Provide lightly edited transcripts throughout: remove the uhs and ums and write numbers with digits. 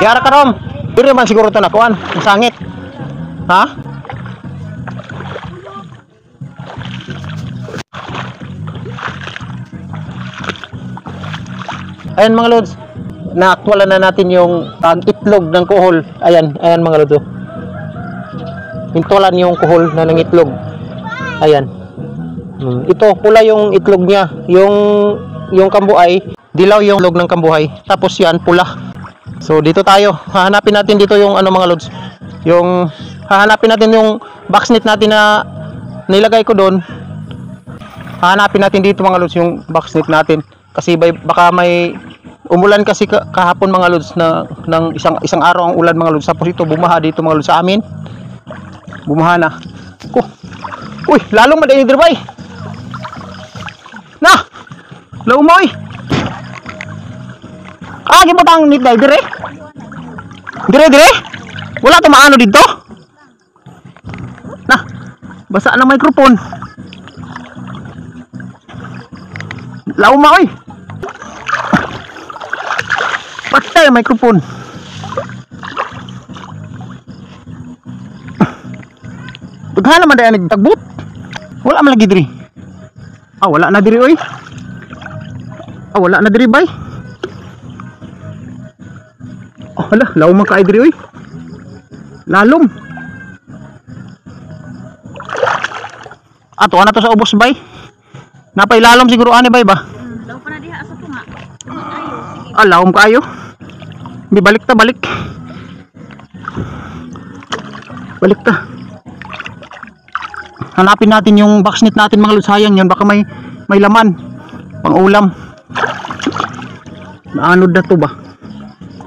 Diara ka rom. Dire man siguro to nakuan, masangit. Ha? Ayan mga lods, na-actualan na natin yung itlog ng kuhol. Ayan, ayan mga lods. Pintulan yung kuhol na ng itlog. Ayan. Ito, pula yung itlog niya. Yung kambuhay, dilaw yung itlog ng kambuhay. Tapos yan, pula. So dito tayo. Hahanapin natin dito yung ano mga lods. Hahanapin natin yung boxnet natin na nilagay ko doon. Hahanapin natin dito mga lods yung boxnet natin. Kasi baka may umulan kasi kahapon mga lods na ng isang araw ang ulan mga lods. Tapos ito bumaha dito mga lods sa amin. Bumaha na. Uy, lalong madali dirbay. Na! Laumoy. Gibutang nit dai dire. Dire. Wala to maano dito. Nah, basa ng microphone. Lauma oy. Patay ang microphone. Tughala man dai nagtagbot. Wala man lagi diri. Wala na diri oy. Wala na diri bay. Hala, law man kay diri oy. Lalom. Ato ana to sa ubos bay. Napay lalom siguro ani bay ba? Law pa na diha asa to nga. Lawom kayo. Di balik ta, balik. Balik ta. Hanapin natin yung boxnet natin mga lods. Sayang yan, baka may laman pang ulam. Naanod na to ba?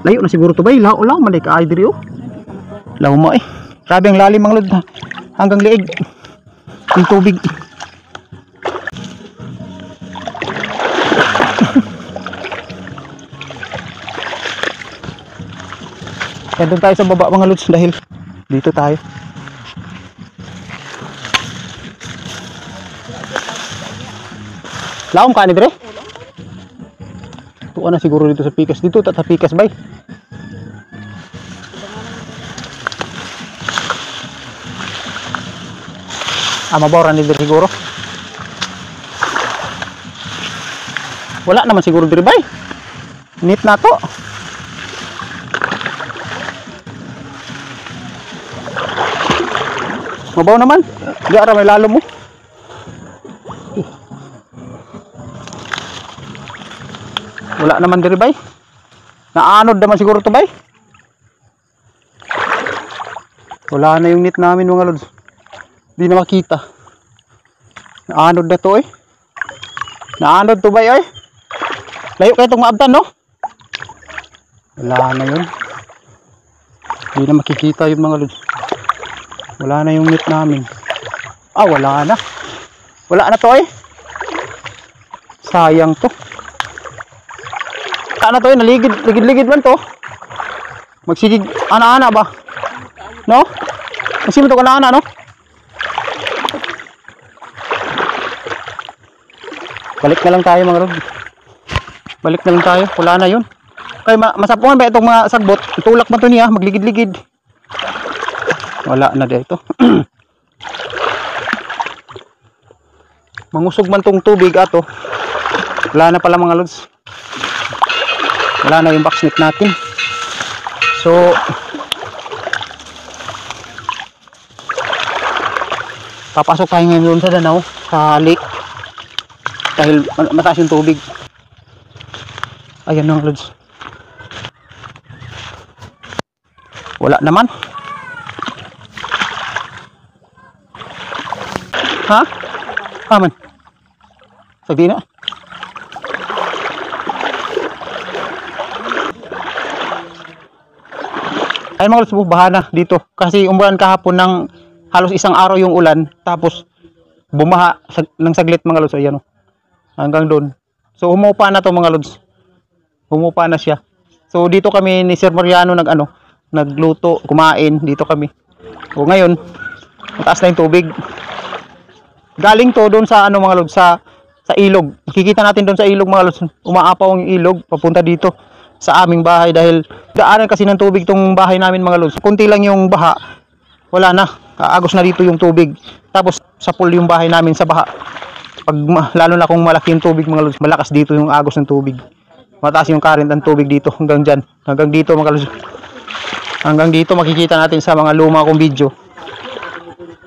Layo na siguro to ba? Lao malay ka ay diri oh. Lao mo eh. Grabe ang lalim mga lods. Hanggang liig yung tubig. Kaya doon tayo sa baba mga lods dahil dito tayo. Laom ka ni dire? Tuwa na siguro dito sa pikas. Dito sa pikas bay. Mabawra ni dire siguro. Wala naman siguro dire bay. Nit na to. Mabaw naman. Di ara may lalo mo. Wala naman diri bay. Naanod naman siguro to bay. Wala na yung net namin mga lods. Di na makita. Naanod na to eh. Naanod to bay eh. Layo kayo itong maabtan no. Wala na yun. Di na makikita yung mga lods. Wala na yung net namin. Wala na. Wala na to eh. Sayang to. Ano to eh, naligid man to. Magsigig, ana-ana ba? No? Magsimo to ka na-ana, no? Balik na lang tayo mga lord. Balik na lang tayo, wala na yun. Kaya masapungan ba itong mga sagbot? Itulak man to niya, magligid-ligid. Wala na dito. Mangusog man tong tubig ato. Wala na pala mga lods. Wala na yung boxnet natin. So papasok tayo ngayon doon sa Danau, sa lake. Dahil mataas yung tubig. Ayan mga lods. Wala naman. Ha? Man. Sagdi na. Ay mga lods, baha na dito. Kasi umulan kahapon ng halos isang araw yung ulan. Tapos bumaha ng saglit mga lods. Ayan o. Hanggang doon. So umupa na to mga lods. Umupa na siya. So dito kami ni Sir Mariano nagluto, kumain. Dito kami. O ngayon, mataas na yung tubig. Galing to doon sa mga lods, sa ilog. Makikita natin doon sa ilog mga lods. Umaapaw ang ilog papunta dito. sa aming bahay dahil daanan kasi ng tubig tong bahay namin mga lods. Kunti lang yung baha, wala na, agos na dito yung tubig. Tapos sa pool yung bahay namin sa baha. Lalo na kung malaki yung tubig mga lods, malakas dito yung agos ng tubig. Mataas yung current ng tubig dito hanggang dyan. Hanggang dito mga lods. Hanggang dito makikita natin sa mga luma kong video.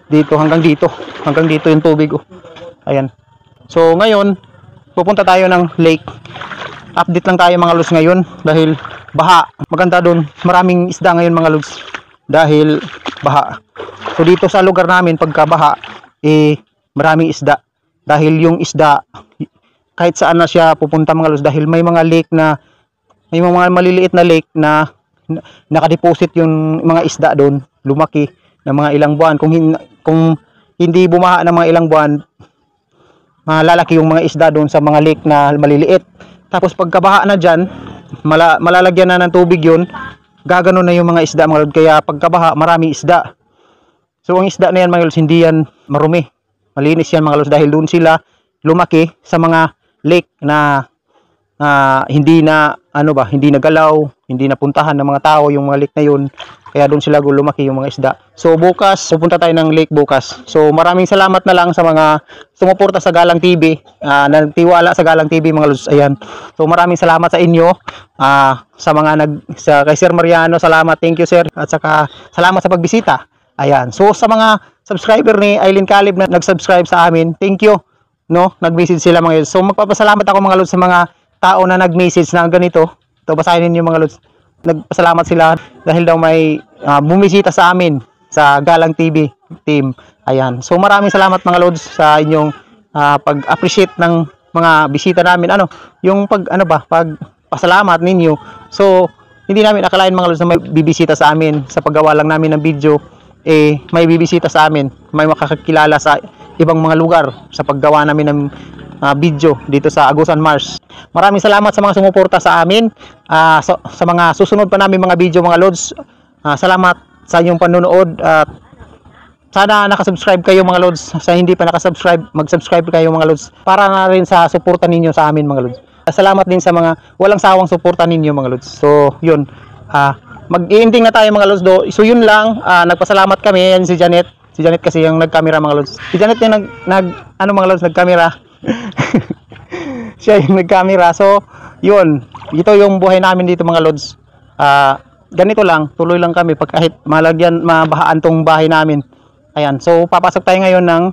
Dito hanggang dito. Hanggang dito yung tubig. Oh. Ayan. So ngayon, pupunta tayo ng lake. Update lang tayo mga lods ngayon dahil baha. Maganda doon. Maraming isda ngayon mga lods dahil baha. So dito sa lugar namin pagka baha, maraming isda. Dahil yung isda kahit saan na siya pupunta mga lods dahil may mga lake na may mga maliliit na lake na nakadeposit yung mga isda doon, lumaki ng mga ilang buwan. Kung hindi bumaha ng mga ilang buwan, malalaki yung mga isda doon sa mga lake na maliliit. Tapos pagkabaha na dyan, malalagyan na ng tubig yun, gaganon na yung mga isda mga lods. Kaya pagkabaha, maraming isda. So ang isda na yan mga lods, hindi yan marumi, malinis yan mga lods dahil doon sila lumaki sa mga lake na hindi na hindi nagalaw, hindi napuntahan ng mga tao yung mga lake na yun. Kaya doon sila lumaki yung mga isda. So bukas pupunta tayo ng lake bukas. So maraming salamat na lang sa mga sumuporta sa Galang TV, nagtiwala sa Galang TV mga lods. Ayan. So maraming salamat sa inyo, sa mga kay Sir Mariano, salamat, thank you sir, at saka salamat sa pagbisita. Ayan. So sa mga subscriber ni Aileen Calib na nag-subscribe sa amin, thank you. No, nag-message sila mga lods. So magpapasalamat ako mga lods sa mga tao na nag-message na ganito. Ito, basahin niyo mga lods. Nagpasalamat sila dahil daw may bumisita sa amin sa Galang TV team. Ayan. So maraming salamat mga lods sa inyong pag-appreciate ng mga bisita namin. Yung pagpasalamat ninyo. So hindi namin akalain mga lods na may bibisita sa amin sa paggawa lang namin ng video. May bibisita sa amin, may makakakilala sa ibang mga lugar sa paggawa namin ng video dito sa Agusan Mars. Maraming salamat sa mga sumuporta sa amin, sa mga susunod pa namin mga video mga lods. Salamat sa inyong panonood at sana nakasubscribe kayo mga lods. Sa hindi pa nakasubscribe, mag-subscribe kayo mga lods para na rin sa suporta ninyo sa amin mga lods. Salamat din sa mga walang sawang suporta ninyo mga lods. So yun, mag-i-ending na tayo mga lods do. So yun lang, nagpasalamat kami. Yan si Janet. Si Janet kasi yung nag-camera mga lods. Si Janet yung mga lods, nag-camera. Siya yung nag-camera. So yun, ito yung buhay namin dito mga lods. Ganito lang, tuloy lang kami pag kahit mabahaan tong bahay namin. Ayan, so papasok tayo ngayon ng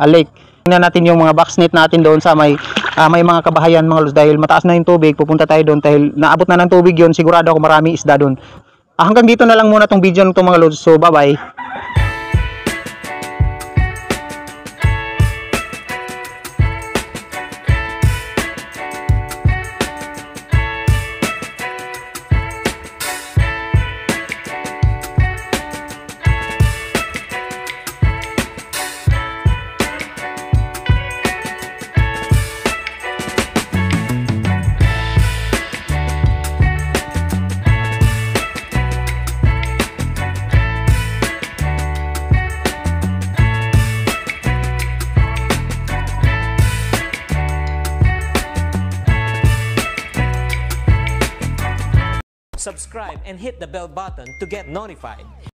lake. Tingnan natin yung mga boxnet natin doon sa may mga kabahayan mga lods dahil mataas na yung tubig. Pupunta tayo doon dahil naabot na ng tubig yun. Sigurado ako maraming isda doon. Hanggang dito na lang muna tong video nito mga lods. So bye bye. Subscribe and hit the bell button to get notified.